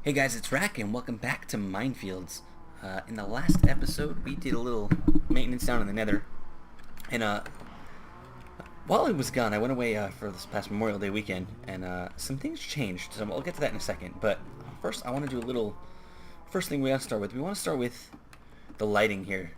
Hey guys, it's Rack and welcome back to Minefields. In the last episode, we did a little maintenance down in the Nether, and while I was gone, I went away for this past Memorial Day weekend, and some things changed. So I'll get to that in a second. But first, I want to do a little. First thing we want to start with, we want to start with the lighting here.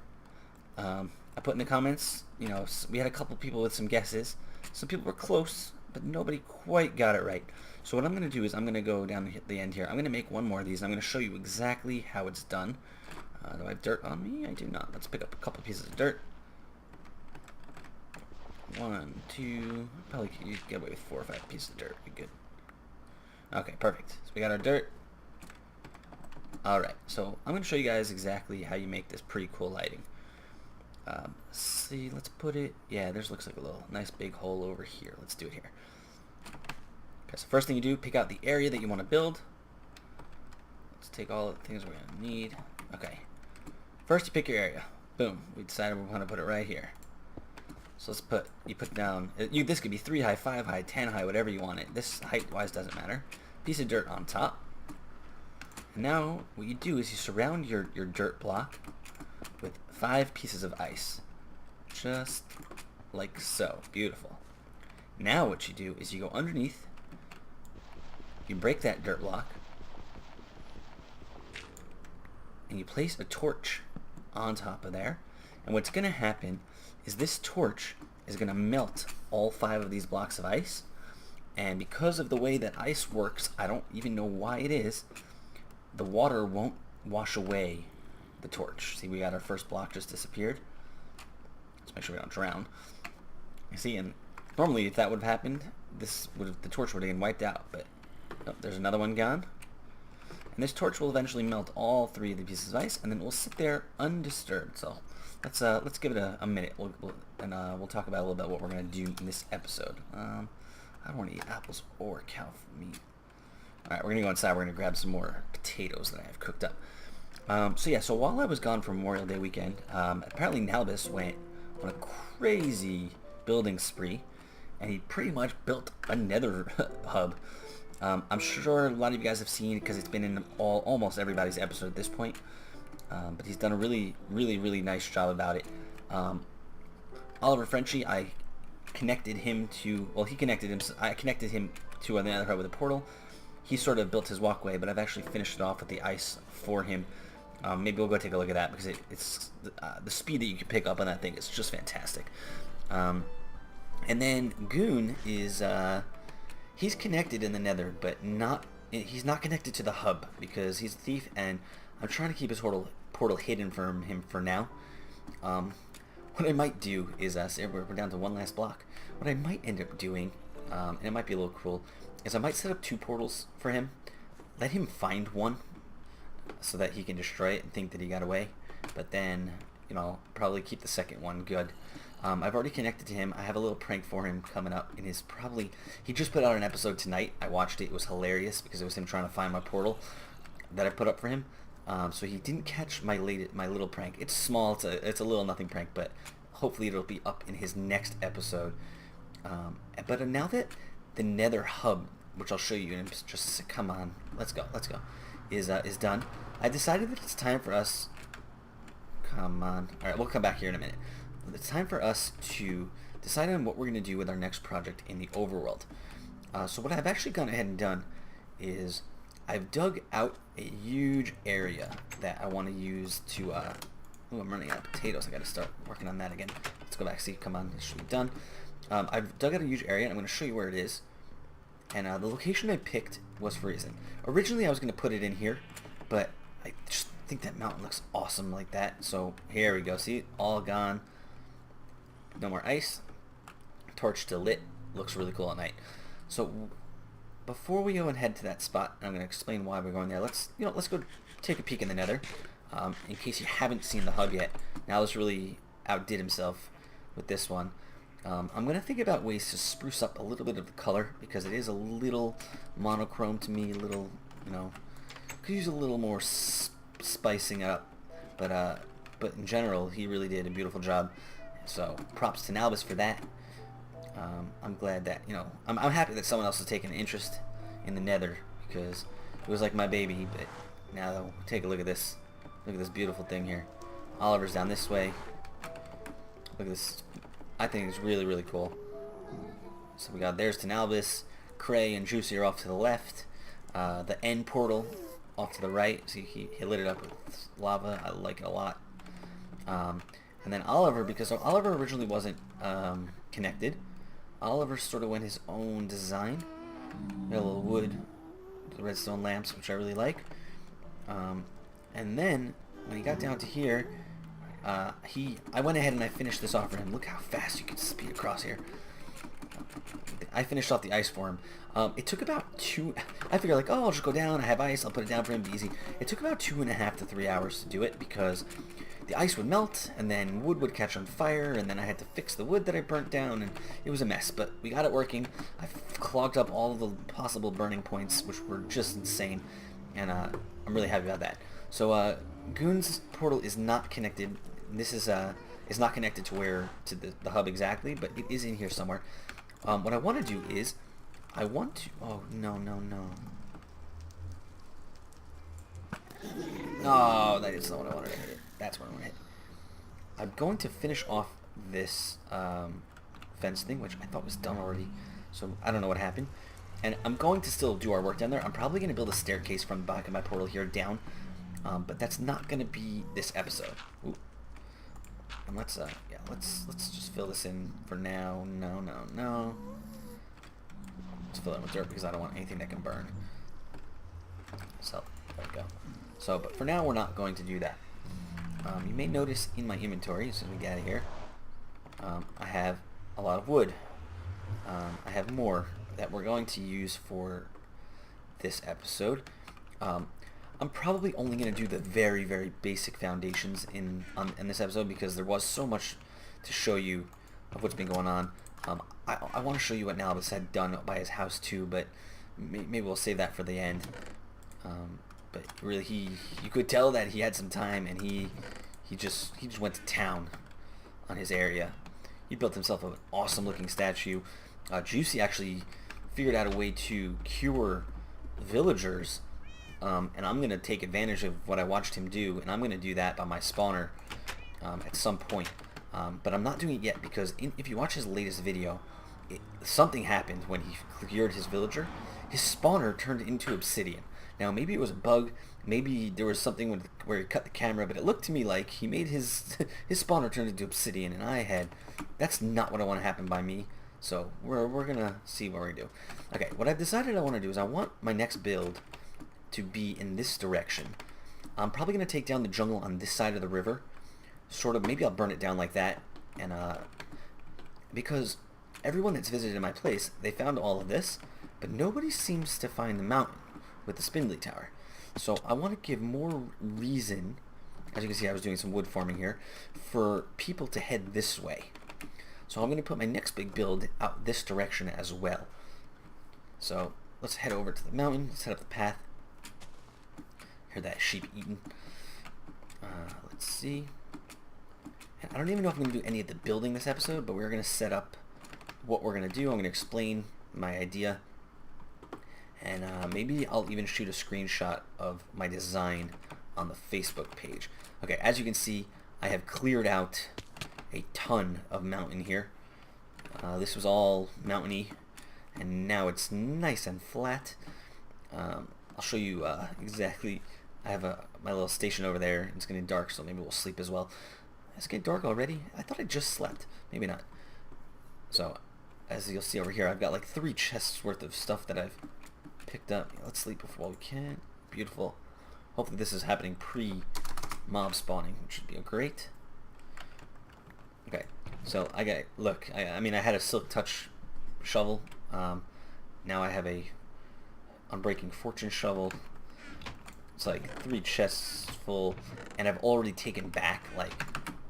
I put in the comments, we had a couple people with some guesses. Some people were close, but nobody quite got it right. So what I'm going to do is I'm going to go down the end here. I'm going to make one more of these. I'm going to show you exactly how it's done. Do I have dirt on me? I do not. Let's pick up a couple pieces of dirt. One, two, probably you can get away with 4 or 5 pieces of dirt. Be good. Okay, perfect. So we got our dirt. Alright, so I'm going to show you guys exactly how you make this pretty cool lighting. See, let's put it, yeah, looks like a little nice big hole over here. Let's do it here. Okay, so first thing you do, pick out the area that you want to build. Let's take all the things we're going to need. Okay, first you pick your area. Boom, we decided we want to put it right here. So you put down, this could be 3 high, 5 high, 10 high, whatever you want it. This height-wise doesn't matter. Piece of dirt on top. And now what you do is you surround your dirt block with 5 pieces of ice. Just like so. Beautiful. Now what you do is you go underneath, you break that dirt block, and you place a torch on top of there. And what's going to happen is this torch is going to melt all 5 of these blocks of ice. And because of the way that ice works, I don't even know why it is, the water won't wash away the torch. See, we got our first block just disappeared. Let's make sure we don't drown. You see, and normally if that would have happened, the torch would have been wiped out, but oh, there's another one gone. And this torch will eventually melt all 3 of the pieces of ice, and then it will sit there undisturbed. So let's give it a minute, we'll talk about a little bit what we're going to do in this episode. I don't want to eat apples or cow meat. Alright, we're going to go inside. We're going to grab some more potatoes that I have cooked up. So while I was gone for Memorial Day weekend, apparently Nalbus went on a crazy building spree, and he pretty much built a Nether hub. I'm sure a lot of you guys have seen it because it's been in almost everybody's episode at this point. But he's done a really, really, really nice job about it. Oliver Frenchy, I connected him to, I connected him to another hub with a portal. He sort of built his walkway, but I've actually finished it off with the ice for him. Maybe we'll go take a look at that because it's the speed that you can pick up on that thing is just fantastic. And then Goon is he's connected in the Nether, but he's not connected to the hub because he's a thief, and I'm trying to keep his portal hidden from him for now. What I might do is, we're down to one last block. What I might end up doing, and it might be a little cruel, is I might set up 2 portals for him, let him find one, so that he can destroy it and think that he got away, but then, probably keep the second one good. I've already connected to him. I have a little prank for him coming up in his he just put out an episode tonight. I watched it. It was hilarious because it was him trying to find my portal that I put up for him. So he didn't catch my little prank. It's small. It's a little nothing prank, but hopefully it'll be up in his next episode. But now that the Nether hub, which I'll show you in just come on, let's go, is done, I decided that it's time for us. Come on. All right, we'll come back here in a minute. It's time for us to decide on what we're going to do with our next project in the overworld. So what I've actually gone ahead and done is I've dug out a huge area that I want to use to I'm running out of potatoes. I got to start working on that again. Let's go back. See, come on, this should be done. I've dug out a huge area, and I'm going to show you where it is. And the location I picked was for a reason. Originally I was going to put it in here, but I just think that mountain looks awesome like that. So here we go. See, all gone. No more ice. Torch still lit. Looks really cool at night. So before we go and head to that spot, I'm going to explain why we're going there. Let's go take a peek in the Nether. In case you haven't seen the hub yet, Nalbus really outdid himself with this one. I'm going to think about ways to spruce up a little bit of the color because it is a little monochrome to me. Could use a little more spicing up, but in general, he really did a beautiful job. So props to Nalbus for that. I'm glad that I'm happy that someone else has taken an interest in the Nether because It was like my baby, but now though, take a look at this. Look at this beautiful thing here. Oliver's down this way. Look at this. I think it's really, really cool. So we got there's Albus, Cray, and Juicy are off to the left. The end portal off to the right. See, he lit it up with lava. I like it a lot. And then Oliver, because Oliver originally wasn't connected. Oliver sort of went his own design. Got a little wood, the redstone lamps, which I really like. And then when he got down to here, I went ahead and I finished this off for him. Look how fast you can speed across here. I finished off the ice for him. It took about I figured like, oh, I'll just go down, I have ice, I'll put it down for him, be easy. It took about 2.5 to 3 hours to do it because the ice would melt and then wood would catch on fire and then I had to fix the wood that I burnt down and it was a mess, but we got it working. I clogged up all the possible burning points, which were just insane, and I'm really happy about that. So Goon's portal is not connected. This is not connected to the hub exactly, but it is in here somewhere. What I want to do is, I want to... Oh, no. No, that is not what I wanted to hit. That's what I want to hit. I'm going to finish off this fence thing, which I thought was done already. So I don't know what happened. And I'm going to still do our work down there. I'm probably going to build a staircase from the back of my portal here down. But that's not going to be this episode. Ooh. And let's just fill this in for now. No. Let's fill it in with dirt because I don't want anything that can burn. So, there we go. So, but for now, we're not going to do that. You may notice in my inventory, as soon as we get out of here, I have a lot of wood. I have more that we're going to use for this episode. I'm probably only going to do the very, very basic foundations in this episode because there was so much to show you of what's been going on. I want to show you what Albus had done by his house too, but maybe we'll save that for the end. But really, you could tell that he had some time, and he just went to town on his area. He built himself an awesome looking statue. Juicy actually figured out a way to cure villagers. And I'm going to take advantage of what I watched him do, and I'm going to do that by my spawner at some point. But I'm not doing it yet because if you watch his latest video, something happened when he cured his villager. His spawner turned into obsidian. Now, maybe it was a bug, maybe there was something where he cut the camera, but it looked to me like he made his spawner turn into obsidian, and that's not what I want to happen by me. So we're going to see what we're going to do. Okay, what I've decided I want to do is I want my next build to be in this direction. I'm probably going to take down the jungle on this side of the river. Sort of, maybe I'll burn it down like that. And because everyone that's visited my place, they found all of this, but nobody seems to find the mountain with the spindly tower. So I want to give more reason, as you can see I was doing some wood farming here, for people to head this way. So I'm going to put my next big build out this direction as well. So let's head over to the mountain, let's head up the path. Hear that sheep eating. Let's see. I don't even know if I'm going to do any of the building this episode, but we're going to set up what we're going to do. I'm going to explain my idea. And maybe I'll even shoot a screenshot of my design on the Facebook page. Okay, as you can see, I have cleared out a ton of mountain here. This was all mountainy, and now it's nice and flat. I'll show you exactly. I have my little station over there. It's getting dark, so maybe we'll sleep as well. It's getting dark already? I thought I just slept. Maybe not. So, as you'll see over here, I've got like 3 chests worth of stuff that I've picked up. Let's sleep before we can. Beautiful. Hopefully this is happening pre-mob spawning, which should be great. Okay, so I mean, I had a silk touch shovel. Now I have a unbreaking fortune shovel. It's like 3 chests full, and I've already taken back like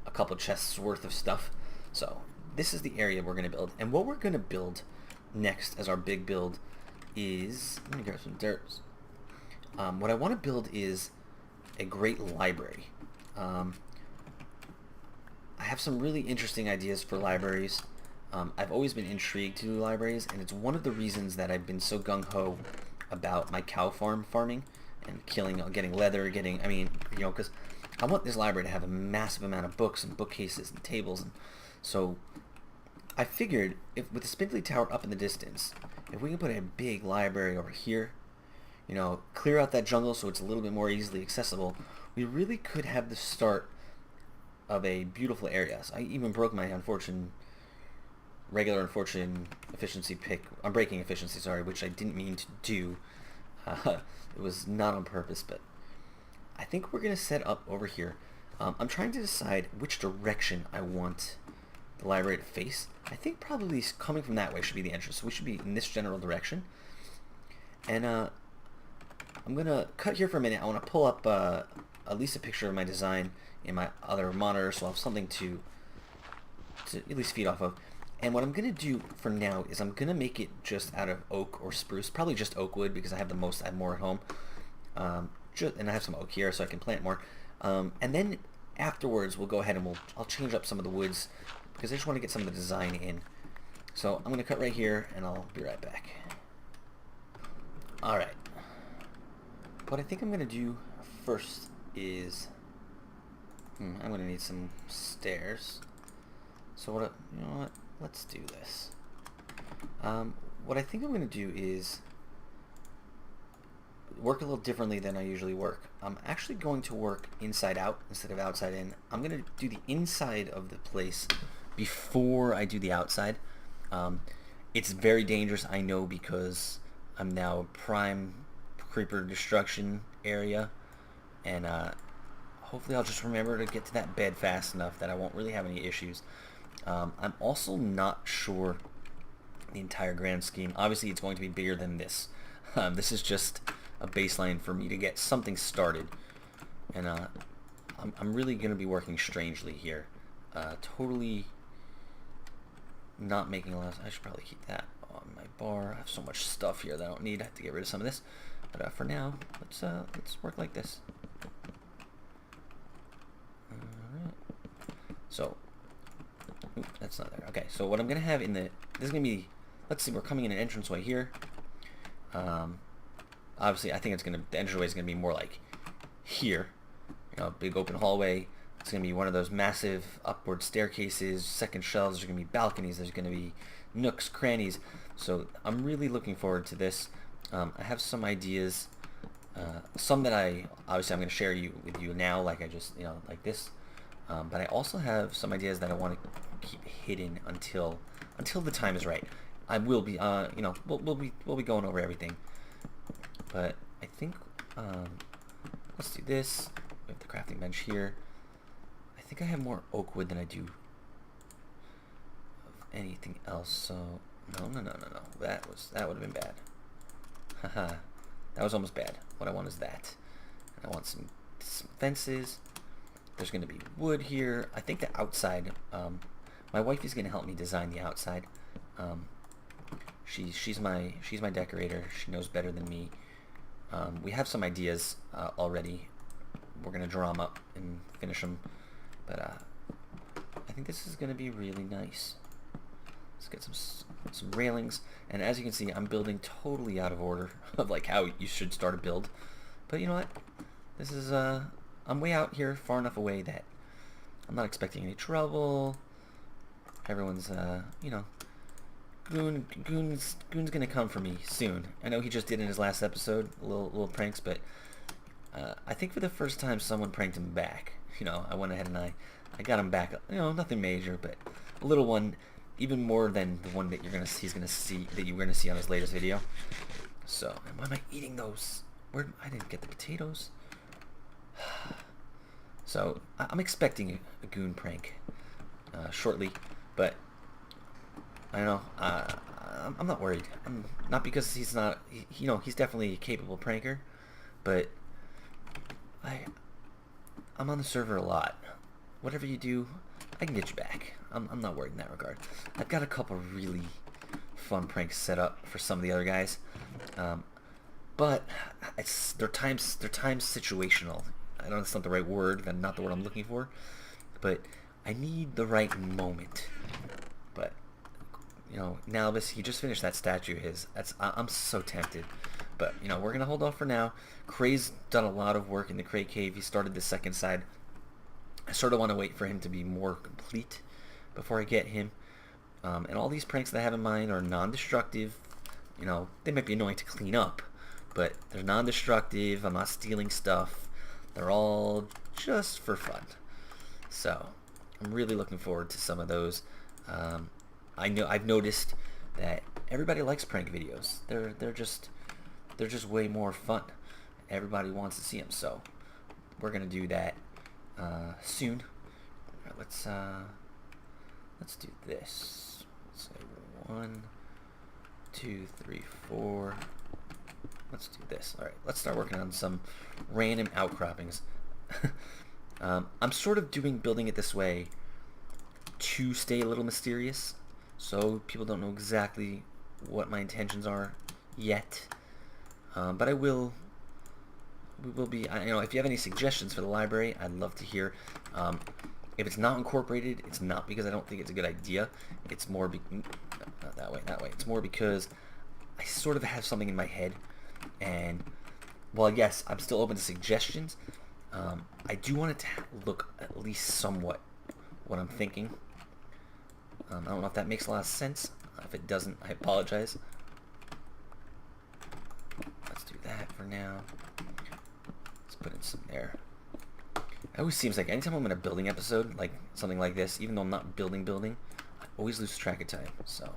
a couple chests worth of stuff. So this is the area we're going to build, and what we're going to build next as our big build is, let me grab some dirt. What I want to build is a great library. I have some really interesting ideas for libraries. I've always been intrigued to do libraries, and it's one of the reasons that I've been so gung-ho about my cow farming and getting leather, I mean, you know, because I want this library to have a massive amount of books and bookcases and tables, and so I figured if with the spindly tower up in the distance, if we can put a big library over here, you know, clear out that jungle so it's a little bit more easily accessible, we really could have the start of a beautiful area. So I even broke my regular unfortunate efficiency pick. I'm breaking efficiency, sorry, which I didn't mean to do. It was not on purpose, but I think we're going to set up over here. I'm trying to decide which direction I want the library to face. I think probably coming from that way should be the entrance. So we should be in this general direction. And I'm going to cut here for a minute. I want to pull up at least a picture of my design in my other monitor so I'll have something to at least feed off of. And what I'm going to do for now is I'm going to make it just out of oak or spruce. Probably just oak wood because I have more at home. And I have some oak here so I can plant more. And then afterwards we'll go ahead and I'll change up some of the woods because I just want to get some of the design in. So I'm going to cut right here and I'll be right back. Alright. What I think I'm going to do first is I'm going to need some stairs. So you know what? Let's do this. What I think I'm going to do is work a little differently than I usually work. I'm actually going to work inside out instead of outside in. I'm going to do the inside of the place before I do the outside. It's very dangerous, I know, because I'm now a prime creeper destruction area, and hopefully I'll just remember to get to that bed fast enough that I won't really have any issues. I'm also not sure the entire grand scheme. Obviously it's going to be bigger than this. This is just a baseline for me to get something started, and I'm really going to be working strangely here. Totally not making a lot. I should probably keep that on my bar. I have so much stuff here that I don't need. I have to get rid of some of this, but for now let's work like this. Alright, so oops, that's not there. Okay, so what I'm gonna have in this is gonna be, let's see, we're coming in an entranceway here. Obviously I think the entranceway is gonna be more like here, you know, big open hallway. It's gonna be one of those massive upward staircases, second shelves. There's gonna be balconies. There's gonna be nooks, crannies. So I'm really looking forward to this. I have some ideas, some that I'm gonna share with you now, like I just, you know, like this. But I also have some ideas that I want to keep hidden until the time is right. I will be, you know, we'll be going over everything. But I think let's do this. We have the crafting bench here. I think I have more oak wood than I do of anything else. So no. That would have been bad. Haha, that was almost bad. What I want is that. And I want some fences. There's going to be wood here. I think the outside, my wife is going to help me design the outside. She's my decorator. She knows better than me. We have some ideas already. We're going to draw them up and finish them. But I think this is going to be really nice. Let's get some railings. And as you can see, I'm building totally out of order of like how you should start a build. But you know what? This is I'm way out here, far enough away that I'm not expecting any trouble. Everyone's, you know, Goon's gonna come for me soon. I know he just did in his last episode, little pranks, but I think for the first time someone pranked him back. You know, I went ahead and I got him back. You know, nothing major, but a little one, even more than the one that you're gonna see on his latest video. So, why am I eating those? I didn't get the potatoes. So I'm expecting a Goon prank shortly, but I don't know. I'm not worried. Not because he's not. You know, he's definitely a capable pranker, but I'm on the server a lot. Whatever you do, I can get you back. I'm not worried in that regard. I've got a couple really fun pranks set up for some of the other guys, but they're times situational. I know that's not the right word, not the word I'm looking for, but I need the right moment. But you know, now he just finished that statue of his. I'm so tempted. But, you know, we're going to hold off for now. Cray's done a lot of work in the Cray Cave. He started the second side. I sort of want to wait for him to be more complete before I get him. And all these pranks that I have in mind are non-destructive. You know, they might be annoying to clean up, but they're non-destructive. I'm not stealing stuff. They're all just for fun. So, I'm really looking forward to some of those. I've noticed that everybody likes prank videos. They're just way more fun. Everybody wants to see them, so we're gonna do that soon. All right, let's do this. Let's say 1, 2, 3, 4. Let's do this. All right, let's start working on some random outcroppings. I'm sort of building it this way to stay a little mysterious, so people don't know exactly what my intentions are yet. But we will be, you know, if you have any suggestions for the library, I'd love to hear. If it's not incorporated, it's not because I don't think it's a good idea. It's more, not that way, that way. It's more because I sort of have something in my head, and while yes, I'm still open to suggestions, I do want it to look at least somewhat what I'm thinking. I don't know if that makes a lot of sense. If it doesn't, I apologize. Let's do that for now. Let's put in some there. It always seems like anytime I'm in a building episode, like something like this, even though I'm not building, I always lose track of time. So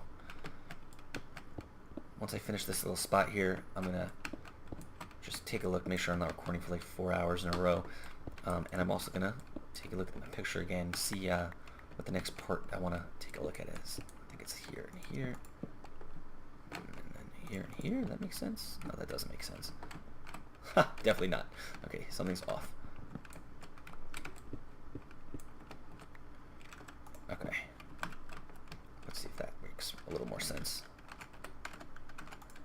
once I finish this little spot here, I'm gonna just take a look, make sure I'm not recording for like 4 hours in a row, and I'm also gonna take a look at my picture again, see what the next part I want to take a look at is. I think it's here and here, and then here and here. That makes sense? No, that doesn't make sense. Ha, definitely not. Okay, something's off. Okay. Let's see if that makes a little more sense.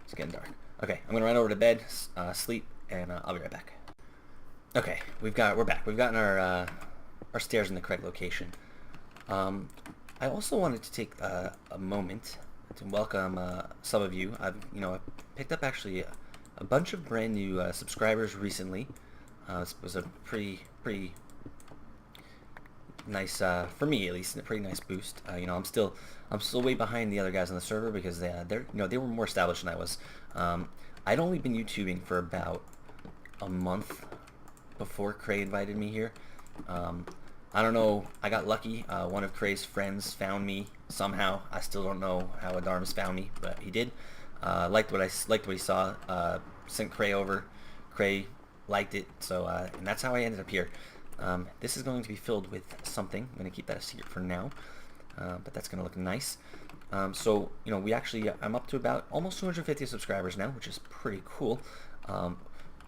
It's getting dark. Okay, I'm gonna run over to bed, sleep, and I'll be right back. Okay, we're back. We've gotten our stairs in the correct location. I also wanted to take a moment to welcome some of you. I've picked up actually a bunch of brand new subscribers recently. This was a pretty nice, for me at least, a pretty nice boost. You know, I'm still way behind the other guys on the server because they were more established than I was. I'd only been YouTubing for about a month before Cray invited me here. I don't know, I got lucky. One of Cray's friends found me somehow. I still don't know how Adarms found me, but he did. Liked what he saw. Sent Cray over. Cray liked it, so and that's how I ended up here. This is going to be filled with something. I'm going to keep that a secret for now, but that's going to look nice. So, you know, I'm up to about almost 250 subscribers now, which is pretty cool.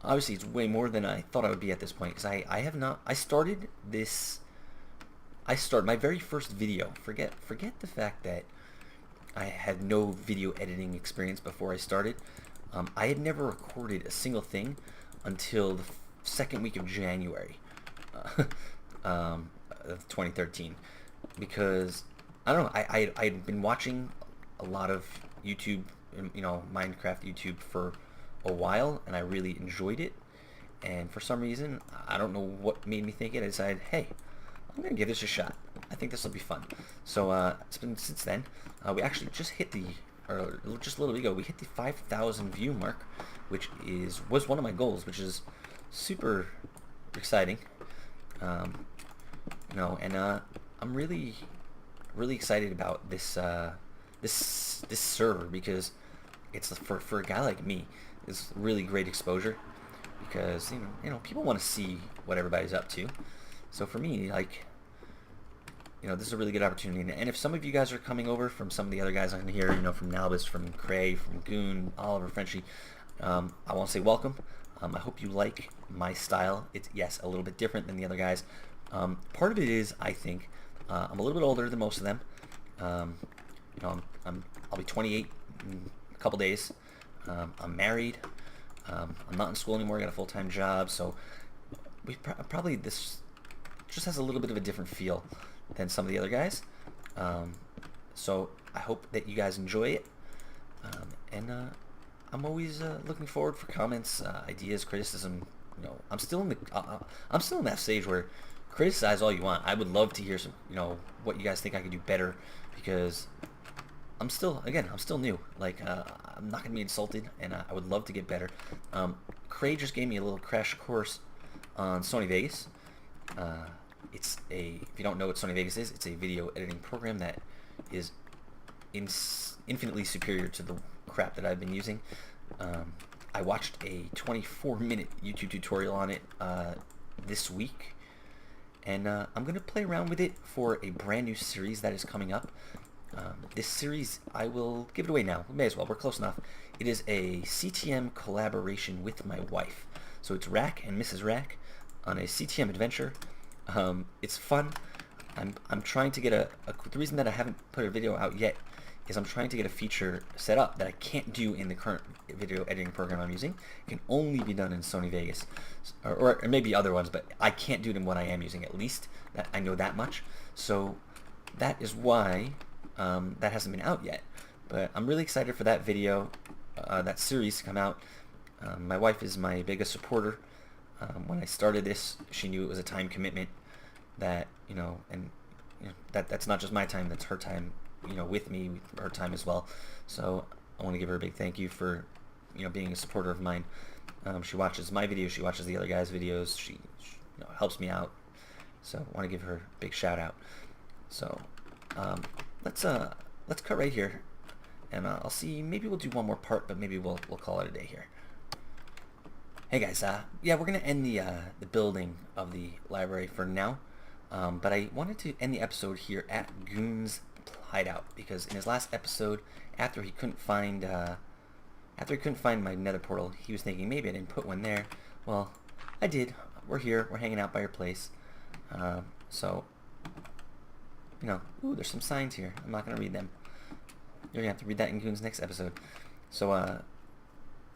Obviously, it's way more than I thought I would be at this point, because I started my very first video. Forget the fact that I had no video editing experience before I started. I had never recorded a single thing until the second week of January of 2013, because I don't know, I'd been watching a lot of YouTube, you know, Minecraft YouTube for a while, and I really enjoyed it, and for some reason, I don't know what made me think it, I decided, hey, I'm gonna give this a shot. I think this will be fun. So it's been since then. We actually just hit just a little bit ago, we hit the 5,000 view mark, which was one of my goals, which is super exciting. You know, and I'm really excited about this server, because it's for a guy like me, it's really great exposure, because you know people want to see what everybody's up to. So for me, like, you know, this is a really good opportunity. And if some of you guys are coming over from some of the other guys on here, you know, from Nalbus, from Cray, from Goon, Oliver, Frenchy, I want to say welcome. I hope you like my style. It's, yes, a little bit different than the other guys. Part of it is, I think, I'm a little bit older than most of them. You know, I'll be 28 in a couple days. I'm married. I'm not in school anymore. I got a full-time job, so probably this just has a little bit of a different feel than some of the other guys. So I hope that you guys enjoy it, and I'm always looking forward for comments, ideas, criticism. You know, I'm still in the I'm still in that stage where criticize all you want. I would love to hear some, you know, what you guys think I could do better, because I'm still new. Like, I'm not gonna be insulted, and I would love to get better. Cray just gave me a little crash course on Sony Vegas. If you don't know what Sony Vegas is, it's a video editing program that is infinitely superior to the crap that I've been using. I watched a 24-minute YouTube tutorial on it this week, and I'm going to play around with it for a brand new series that is coming up. This series, I will give it away now. We may as well. We're close enough. It is a CTM collaboration with my wife. So it's Rack and Mrs. Rack on a CTM adventure. It's fun. I'm trying to get the reason that I haven't put a video out yet is I'm trying to get a feature set up that I can't do in the current video editing program I'm using. It can only be done in Sony Vegas, or maybe other ones, but I can't do it in what I am using, at least. That I know that much. So that is why that hasn't been out yet. But I'm really excited for that video, that series to come out. My wife is my biggest supporter. When I started this, she knew it was a time commitment that, you know, and you know, that's not just my time, that's her time, you know, with me, her time as well. So I want to give her a big thank you for, you know, being a supporter of mine. She watches my videos, she watches the other guys' videos, she you know, helps me out. So I want to give her a big shout out. So let's cut right here, and I'll see. Maybe we'll do one more part, but maybe we'll call it a day here. Hey guys, yeah, we're gonna end the building of the library for now, but I wanted to end the episode here at Goon's hideout, because in his last episode, after he couldn't find my Nether portal, he was thinking maybe I didn't put one there. Well, I did. We're here. We're hanging out by your place. So, you know, ooh, there's some signs here. I'm not gonna read them. You're gonna have to read that in Goon's next episode. So,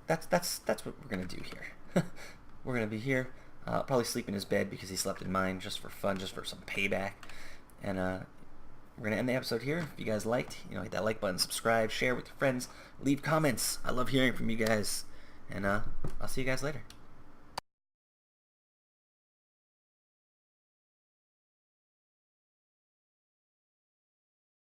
that's what we're gonna do here. We're gonna be here. Probably sleep in his bed because he slept in mine, just for fun, just for some payback. And we're gonna end the episode here. If you guys liked, you know, hit that like button, subscribe, share with your friends, leave comments. I love hearing from you guys. And I'll see you guys later.